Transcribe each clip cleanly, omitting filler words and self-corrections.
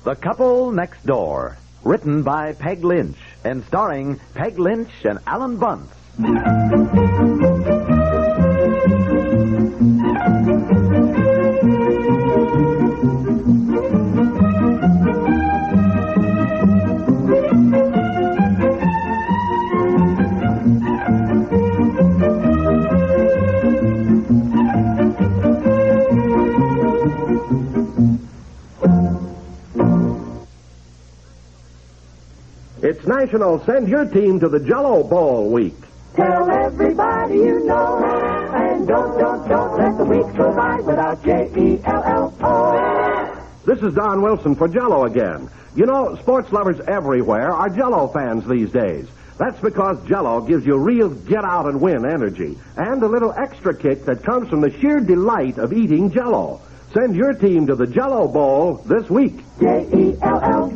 The Couple Next Door, written by Peg Lynch and starring Peg Lynch and Ethel and Bunce. It's National Send Your Team to the Jell-O Bowl week. Tell everybody you know, and don't let the week go by without Jell-O. This is Don Wilson for Jell-O again. You know, sports lovers everywhere are Jell-O fans these days. That's because Jell-O gives you real get-out-and-win energy and a little extra kick that comes from the sheer delight of eating Jell-O. Send your team to the Jell-O Bowl this week. Jell-O.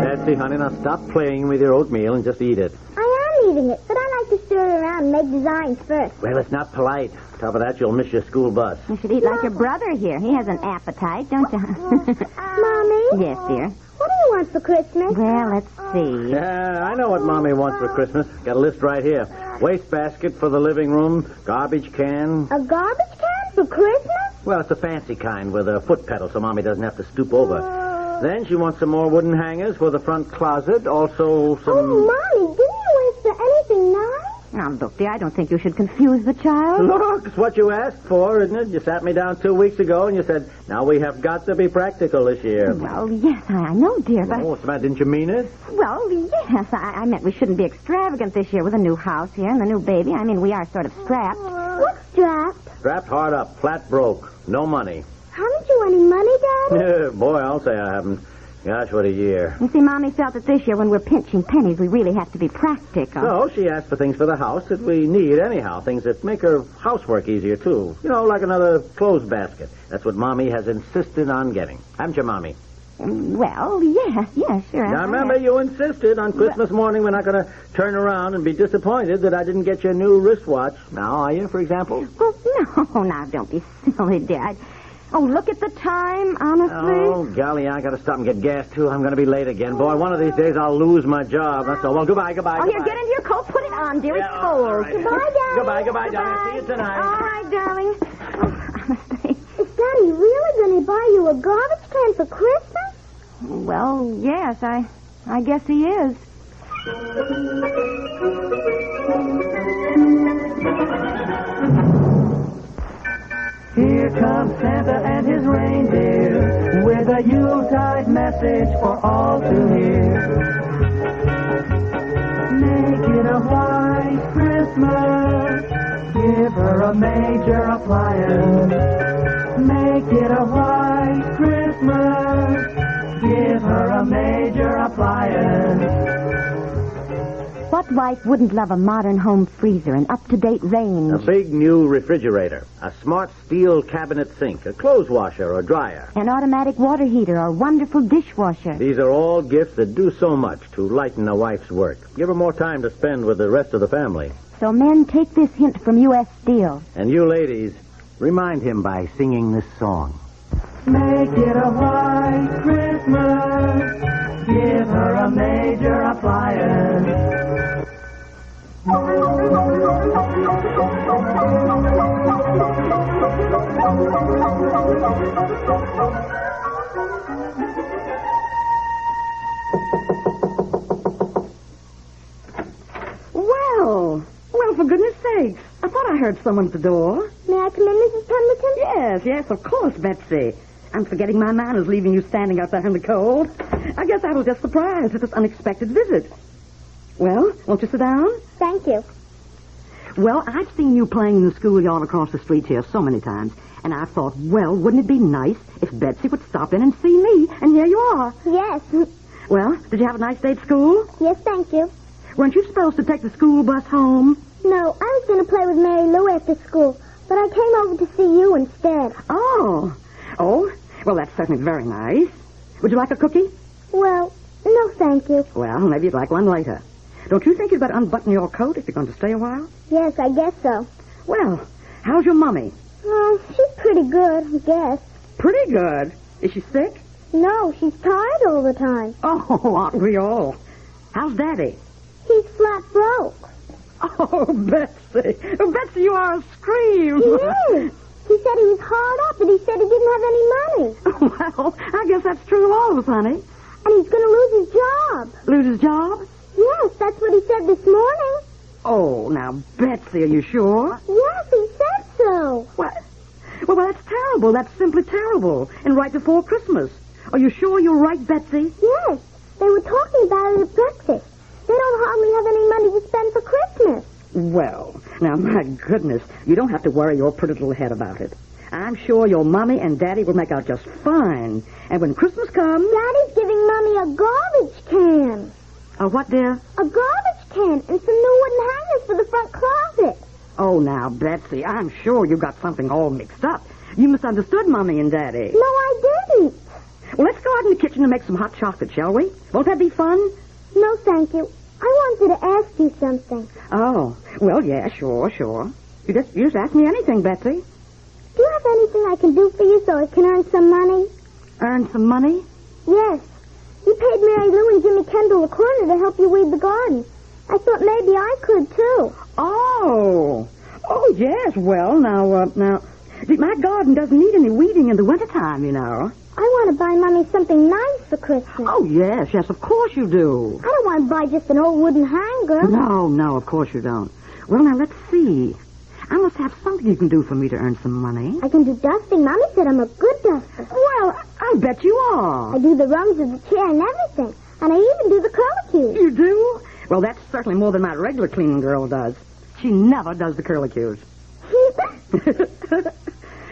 Betsy, honey, now stop playing with your oatmeal and just eat it. I am eating it, but I like to stir it around and make designs first. Well, it's not polite. On top of that, you'll miss your school bus. You should eat like your brother here. He has an appetite, don't you? Mommy? Yes, dear. What do you want for Christmas? Well, let's see. Yeah, I know what Mommy wants for Christmas. Got a list right here. Wastebasket for the living room, garbage can. A garbage can for Christmas? Well, it's a fancy kind with a foot pedal so Mommy doesn't have to stoop over. Then she wants some more wooden hangers for the front closet, also some... Oh, Mommy, didn't you ask for anything nice? Now, look, dear, I don't think you should confuse the child. Look, it's what you asked for, isn't it? You sat me down 2 weeks ago and you said, now we have got to be practical this year. Well, yes, I know, dear, but... Oh, what's the matter? Didn't you mean it? Well, yes, I meant we shouldn't be extravagant this year with a new house here and the new baby. I mean, we are sort of strapped. What's strapped? Strapped hard up, flat broke, no money. Haven't you any money, Daddy? Boy, I'll say I haven't. Gosh, what a year. You see, Mommy felt that this year when we're pinching pennies, we really have to be practical. So she asked for things for the house that we need anyhow, things that make her housework easier, too. You know, like another clothes basket. That's what Mommy has insisted on getting. Haven't you, Mommy? Well, yes, sure. Now, remember, you insisted on Christmas morning we're not going to turn around and be disappointed that I didn't get you a new wristwatch. Now, are you, for example? Well, no, now, don't be silly, Dad. Oh, look at the time, honestly. Oh, golly, I got to stop and get gas, too. I'm going to be late again. Boy, one of these days I'll lose my job. That's all. Well, goodbye. Oh, here, get into your coat. Put it on, dear. It's cold. Right. Goodbye, Goodbye, darling. See you tonight. All right, darling. Oh, honestly. Is Daddy really going to buy you a garbage can for Christmas? Well, yes, I guess he is. Here comes Santa and his reindeer with a Yuletide message for all to hear. Make it a white Christmas. Give her a major appliance. Make it a white Christmas. Give her a major appliance. What wife wouldn't love a modern home freezer, an up-to-date range? A big new refrigerator, a smart steel cabinet sink, a clothes washer or dryer. An automatic water heater or wonderful dishwasher. These are all gifts that do so much to lighten a wife's work. Give her more time to spend with the rest of the family. So men, take this hint from U.S. Steel. And you ladies, remind him by singing this song. Make it a white Christmas. Give her a major appliance. Well, for goodness sakes. I thought I heard someone at the door. May I come in, Mrs. Pemberton? Yes, of course, Betsy. I'm forgetting my manners leaving you standing out there in the cold. I guess I was just surprised at this unexpected visit. Well, won't you sit down? Thank you. Well, I've seen you playing in the schoolyard across the street here so many times, and I thought, well, wouldn't it be nice if Betsy would stop in and see me? And here you are. Yes. Well, did you have a nice day at school? Yes, thank you. Weren't you supposed to take the school bus home? No, I was going to play with Mary Lou after school, but I came over to see you instead. Oh, well, that's certainly very nice. Would you like a cookie? Well, no, thank you. Well, maybe you'd like one later. Don't you think you'd better unbutton your coat if you're going to stay a while? Yes, I guess so. Well, How's your mummy? Oh, she's pretty good, I guess. Pretty good. Is she sick? No, she's tired all the time. Oh, aren't we all? How's Daddy? He's flat broke. Oh, Betsy. Oh, Betsy, you are a scream. He is. He said he was hard up, and he said he didn't have any money. Well, I guess that's true of all of us, honey. And he's going to lose his job. Lose his job? Yes, that's what he said this morning. Oh, now, Betsy, are you sure? Yes, he said so. What? Well, that's terrible. That's simply terrible. And right before Christmas. Are you sure you're right, Betsy? Yes. They were talking about it at breakfast. They don't hardly have any money to spend for Christmas. Well, now, my goodness, you don't have to worry your pretty little head about it. I'm sure your Mommy and Daddy will make out just fine. And when Christmas comes... Daddy's giving Mommy a garbage can. A what, dear? A garbage can and some new wooden hangers for the front closet. Oh, now, Betsy, I'm sure you got something all mixed up. You misunderstood Mommy and Daddy. No, I didn't. Well, let's go out in the kitchen and make some hot chocolate, shall we? Won't that be fun? No, thank you. I wanted to ask you something. Oh, well, yeah, sure. You just ask me anything, Betsy. Do you have anything I can do for you so I can earn some money? Earn some money? Yes. You paid Mary Lou and Jimmy Kendall a quarter to help you weed the garden. I thought maybe I could, too. Oh, yes. Well, now, my garden doesn't need any weeding in the wintertime, you know. I want to buy Mommy something nice for Christmas. Oh, yes, of course you do. I don't want to buy just an old wooden hanger. No, of course you don't. Well, now, let's see. I must have something you can do for me to earn some money. I can do dusting. Mommy said I'm a good duster. Well, I bet you are. I do the rungs of the chair and everything. And I even do the curlicues. You do? Well, that's certainly more than my regular cleaning girl does. She never does the curlicues.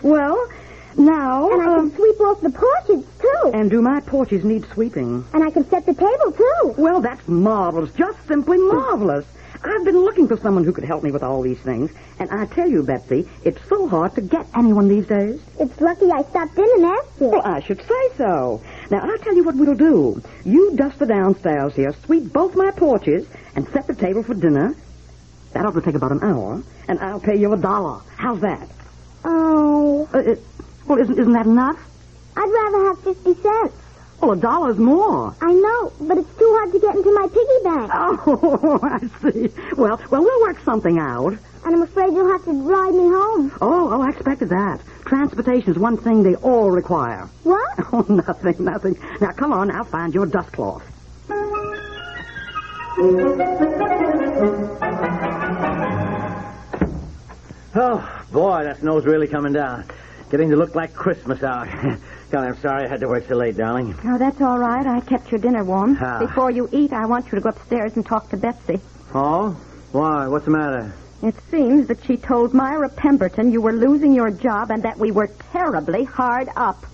Well, now... And I can sweep off the porches, too. And do my porches need sweeping? And I can set the table, too. Well, that's marvelous. Just simply marvelous. I've been looking for someone who could help me with all these things. And I tell you, Betsy, it's so hard to get anyone these days. It's lucky I stopped in and asked you. Well, I should say so. Now, I'll tell you what we'll do. You dust the downstairs here, sweep both my porches, and set the table for dinner. That ought to take about an hour. And I'll pay you $1. How's that? Oh. Well, isn't that enough? I'd rather have 50 cents. Well, $1 more. I know, but it's too hard to get into my piggy bank. Oh, I see. Well, we'll work something out. And I'm afraid you'll have to ride me home. Oh, I expected that. Transportation is one thing they all require. What? Oh, nothing. Now, come on, I'll find your dust cloth. Oh, boy, that snow's really coming down. Getting to look like Christmas out. God, I'm sorry I had to work so late, darling. Oh, that's all right. I kept your dinner warm. Ah. Before you eat, I want you to go upstairs and talk to Betsy. Oh? Why? What's the matter? It seems that she told Myra Pemberton you were losing your job and that we were terribly hard up.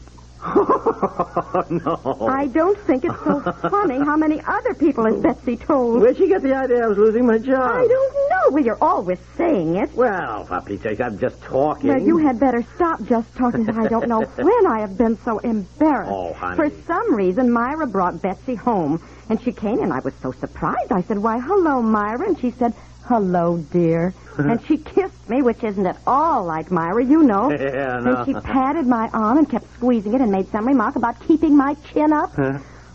No. I don't think it's so funny how many other people has Betsy told. Where'd she get the idea I was losing my job? I don't know. Well, you're always saying it. Well, for Pete's sake, I'm just talking. Well, you had better stop just talking. I don't know when I have been so embarrassed. Oh, honey. For some reason, Myra brought Betsy home, and she came, and I was so surprised. I said, "Why, hello, Myra," and she said, "Hello, dear." And she kissed me, which isn't at all like Myra, you know. Yeah, no. And she patted my arm and kept squeezing it and made some remark about keeping my chin up.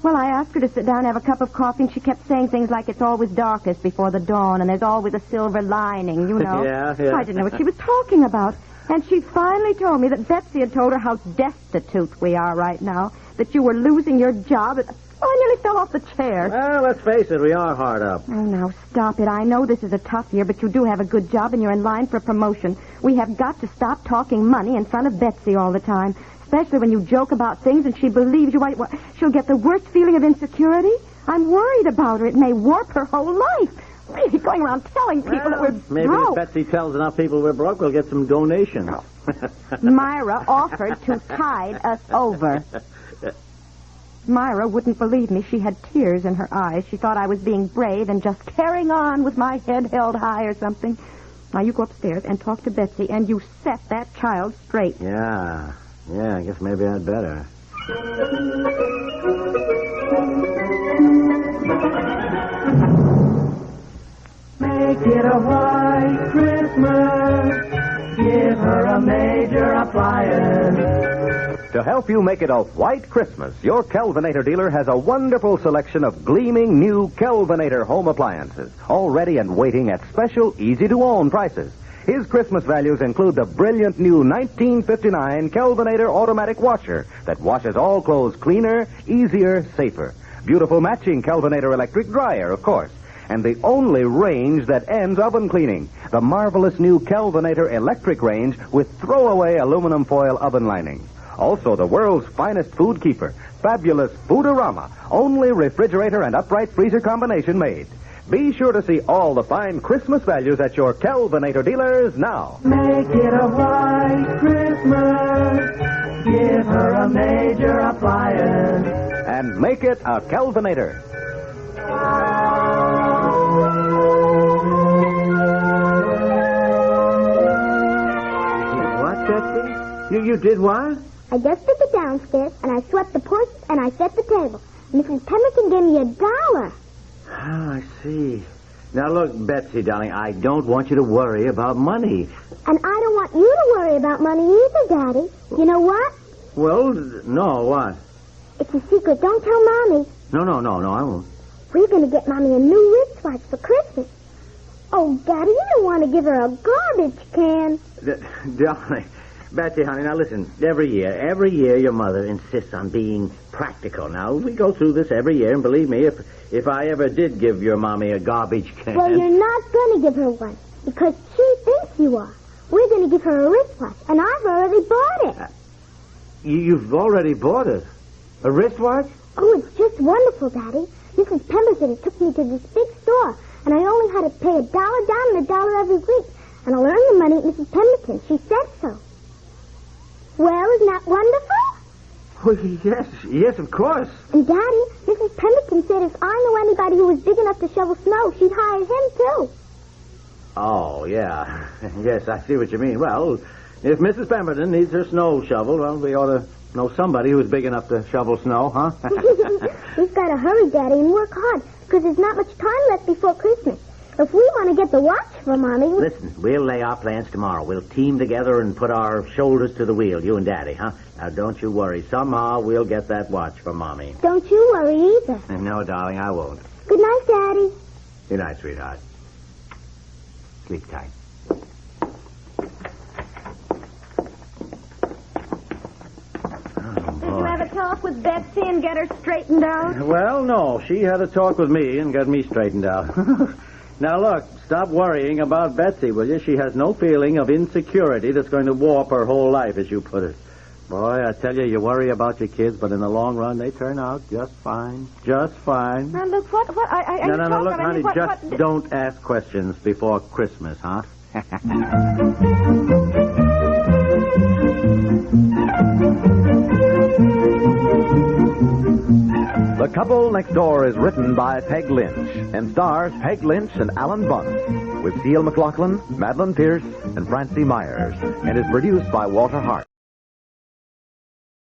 Well, I asked her to sit down and have a cup of coffee, and she kept saying things like it's always darkest before the dawn, and there's always a silver lining, you know. Yeah. I didn't know what she was talking about. And she finally told me that Betsy had told her how destitute we are right now, that you were losing your job. Oh, I nearly fell off the chair. Well, let's face it, we are hard up. Oh, now, stop it. I know this is a tough year, but you do have a good job, and you're in line for a promotion. We have got to stop talking money in front of Betsy all the time, especially when you joke about things and she believes you. She'll get the worst feeling of insecurity. I'm worried about her. It may warp her whole life. Really going around telling people that we're maybe broke. if Betsy tells enough people we're broke, we'll get some donations. Myra offered to tide us over. Myra wouldn't believe me. She had tears in her eyes. She thought I was being brave and just carrying on with my head held high or something. Now, you go upstairs and talk to Betsy, and you set that child straight. Yeah, I guess maybe I'd better. Make it a white Christmas. Give her a major appliance. To help you make it a white Christmas, your Kelvinator dealer has a wonderful selection of gleaming new Kelvinator home appliances, all ready and waiting at special, easy-to-own prices. His Christmas values include the brilliant new 1959 Kelvinator automatic washer that washes all clothes cleaner, easier, safer. Beautiful matching Kelvinator electric dryer, of course. And the only range that ends oven cleaning, the marvelous new Kelvinator electric range with throwaway aluminum foil oven lining. Also, the world's finest food keeper, fabulous Foodorama, only refrigerator and upright freezer combination made. Be sure to see all the fine Christmas values at your Kelvinator dealers now. Make it a white Christmas. Give her a major appliance. And make it a Kelvinator. What, Betsy? You did what? I dusted the downstairs, and I swept the porch, and I set the table. Mrs. Pemberton gave me $1. Oh, I see. Now, look, Betsy, darling, I don't want you to worry about money. And I don't want you to worry about money either, Daddy. You know what? Well, no, what? It's a secret. Don't tell Mommy. No, I won't. We're going to get Mommy a new wristwatch for Christmas. Oh, Daddy, you don't want to give her a garbage can. Darling, Betsy, honey, now listen. Every year your mother insists on being practical. Now, we go through this every year, and believe me, if I ever did give your mommy a garbage can... Well, you're not going to give her one, because she thinks you are. We're going to give her a wristwatch, and I've already bought it. You've already bought it? A wristwatch? Oh, it's just wonderful, Daddy. Mrs. Pemberton took me to this big store, and I only had to pay $1 down and $1 every week, and I'll earn the money at Mrs. Pemberton. She said so. Well, isn't that wonderful? Well, yes, of course. And, Daddy, Mrs. Pemberton said if I knew anybody who was big enough to shovel snow, she'd hire him, too. Oh, yeah. Yes, I see what you mean. Well, if Mrs. Pemberton needs her snow shoveled, well, we ought to know somebody who's big enough to shovel snow, huh? We've got to hurry, Daddy, and work hard, because there's not much time left before Christmas. If we want to get the watch for Mommy... Listen, we'll lay our plans tomorrow. We'll team together and put our shoulders to the wheel, you and Daddy, huh? Now, don't you worry. Somehow we'll get that watch for Mommy. Don't you worry either. No, darling, I won't. Good night, Daddy. Good night, sweetheart. Sleep tight. Did you have a talk with Betsy and get her straightened out? Well, no. She had a talk with me and got me straightened out. Now, look, stop worrying about Betsy, will you? She has no feeling of insecurity that's going to warp her whole life, as you put it. Boy, I tell you, you worry about your kids, but in the long run, they turn out just fine. Just fine. Now, look, what, No, look, honey, just don't ask questions before Christmas, huh? The Couple Next Door is written by Peg Lynch and stars Peg Lynch and Alan Bunce with Ceil McLaughlin, Madeline Pierce, and Francie Myers, and is produced by Walter Hart.